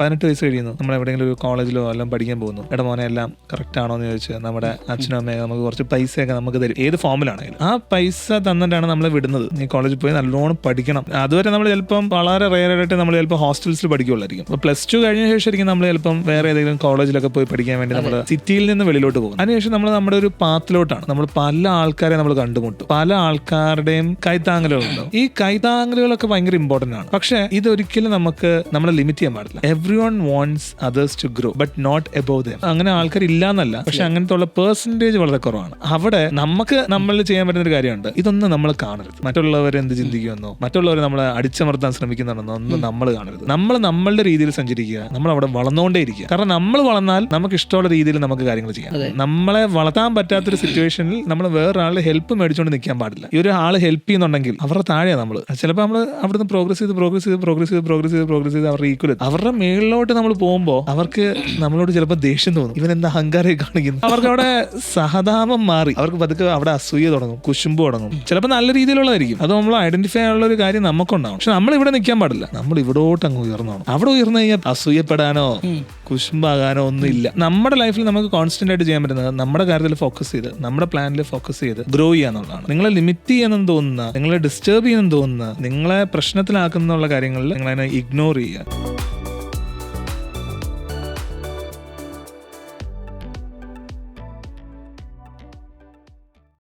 18 വയസ്സ് കഴിയുന്നു, നമ്മൾ എവിടെയെങ്കിലും ഒരു കോളേജിലോ എല്ലാം പഠിക്കാൻ പോകുന്നു. എടാ മോനെ എല്ലാം കറക്റ്റ് ആണോ എന്ന് ചോദിച്ച് നമ്മുടെ അച്ഛനും അമ്മയൊക്കെ നമുക്ക് കുറച്ച് പൈസയൊക്കെ നമുക്ക് തരും, ഏത് ഫോമിലാണെങ്കിലും. ആ പൈസ തന്നിട്ടാണ് നമ്മൾ വിടുന്നത്. നീ കോളേജിൽ പോയി നല്ലോണം പഠിക്കണം. അതുവരെ നമ്മൾ ചിലപ്പം വളരെ റെയറായിട്ട് നമ്മൾ ചിലപ്പോൾ ഹോസ്റ്റൽസിൽ പഠിക്കുള്ളായിരിക്കും. അപ്പോൾ +2 കഴിഞ്ഞ ശേഷം നമ്മൾ ചിലപ്പം വേറെ ഏതെങ്കിലും കോളേജിലൊക്കെ പോയി പഠിക്കാൻ വേണ്ടി നമ്മൾ സിറ്റിയിൽ നിന്ന് വെളിയിലോട്ട് പോകും. അതിനുശേഷം നമ്മൾ നമ്മുടെ ഒരു പാത്തിലോട്ടാണ്. നമ്മൾ പല ആൾക്കാരെ നമ്മൾ കണ്ടുമുട്ടും, പല ആൾക്കാരുടെയും കൈത്താങ്ങലുകളുണ്ടാവും. ഈ കൈത്താങ്ങലുകളൊക്കെ ഭയങ്കര ഇമ്പോർട്ടന്റ് ആണ്. പക്ഷേ ഇതൊരിക്കലും നമുക്ക് നമ്മളെ ലിമിറ്റ് ചെയ്യാൻ പാടില്ല. Everyone wants others to grow but not above them. അങ്ങനെ ആൾക്കാർ ഇല്ലാന്നല്ല, പക്ഷെ അങ്ങനത്തെ ഉള്ള പെർസെന്റേജ് വളരെ കുറവാണ്. അവിടെ നമുക്ക് നമ്മൾ ചെയ്യാൻ പറ്റുന്ന ഒരു കാര്യമുണ്ട്, ഇതൊന്നും നമ്മൾ കാണരുത്. മറ്റുള്ളവർ എന്ത് ചിന്തിക്കുമെന്നോ, മറ്റുള്ളവർ നമ്മളെ അടിച്ചമർത്താൻ ശ്രമിക്കുന്നുണ്ടെന്നോ ഒന്നും നമ്മൾ കാണരുത്. നമ്മൾ നമ്മളുടെ രീതിയിൽ സഞ്ചരിക്കുക, നമ്മൾ അവിടെ വളർന്നുകൊണ്ടേ ഇരിക്കുക. കാരണം നമ്മൾ വളർന്നാൽ നമുക്ക് ഇഷ്ടമുള്ള രീതിയിൽ നമുക്ക് കാര്യങ്ങൾ ചെയ്യാം. നമ്മളെ വളർത്താൻ പറ്റാത്തൊരു സിറ്റുവേഷനിൽ നമ്മൾ വേറൊരാളുടെ ഹെൽപ്പ് മേടിച്ചുകൊണ്ട് നിൽക്കാൻ പാടില്ല. ഈ ഒരു ആള് ഹെൽപ്പ് ചെയ്യുന്നുണ്ടെങ്കിൽ അവരുടെ താഴെയാണ് നമ്മൾ. ചിലപ്പോൾ നമ്മൾ അവിടുന്ന് പ്രോഗ്രസ് ചെയ്ത് അവരുടെ ഈക്വൽ, അവരുടെ മേളിലോട്ട് നമ്മൾ പോകുമ്പോൾ അവർക്ക് നമ്മളോട് ചിലപ്പോൾ ദേഷ്യം തോന്നും, ഇവൻ എന്താ അഹങ്കാരം കാണിക്കുന്നു. അവർക്ക് അവിടെ സഹതാപം മാറി, അവർക്ക് പതുക്കെ അവിടെ അസൂയ തുടങ്ങും, കുശുമ്പ് തുടങ്ങും. ചിലപ്പോൾ നല്ല രീതിയിലുള്ളതായിരിക്കും. അത് നമ്മൾ ഐഡന്റിഫൈ ആയുള്ള ഒരു കാര്യം നമുക്കുണ്ടാവും. പക്ഷെ നമ്മൾ ഇവിടെ നിൽക്കാൻ പാടില്ല, നമ്മൾ ഇവിടോട്ട് അങ്ങ് ഉയർന്നോണം. അവിടെ ഉയർന്നു കഴിഞ്ഞാൽ അസൂയപ്പെടാനോ കുശുമ്പാകാനോ ഒന്നും ഇല്ല. നമ്മുടെ ലൈഫിൽ നമുക്ക് കോൺസ്റ്റന്റ് ആയിട്ട് ചെയ്യാൻ പറ്റുന്നത് നമ്മുടെ കാര്യത്തിൽ ഫോക്കസ് ചെയ്ത്, നമ്മുടെ പ്ലാനിൽ ഫോക്കസ് ചെയ്ത് ഗ്രോ ചെയ്യാന്നുള്ളതാണ്. നിങ്ങളെ ലിമിറ്റ് ചെയ്യാനെന്ന് തോന്നുന്ന, നിങ്ങളെ ഡിസ്റ്റർബ് ചെയ്യുന്നെന്ന് തോന്നുന്ന, നിങ്ങളെ പ്രശ്നത്തിലാക്കുന്ന കാര്യങ്ങളിൽ നിങ്ങളതിനെ ഇഗ്നോർ ചെയ്യുക.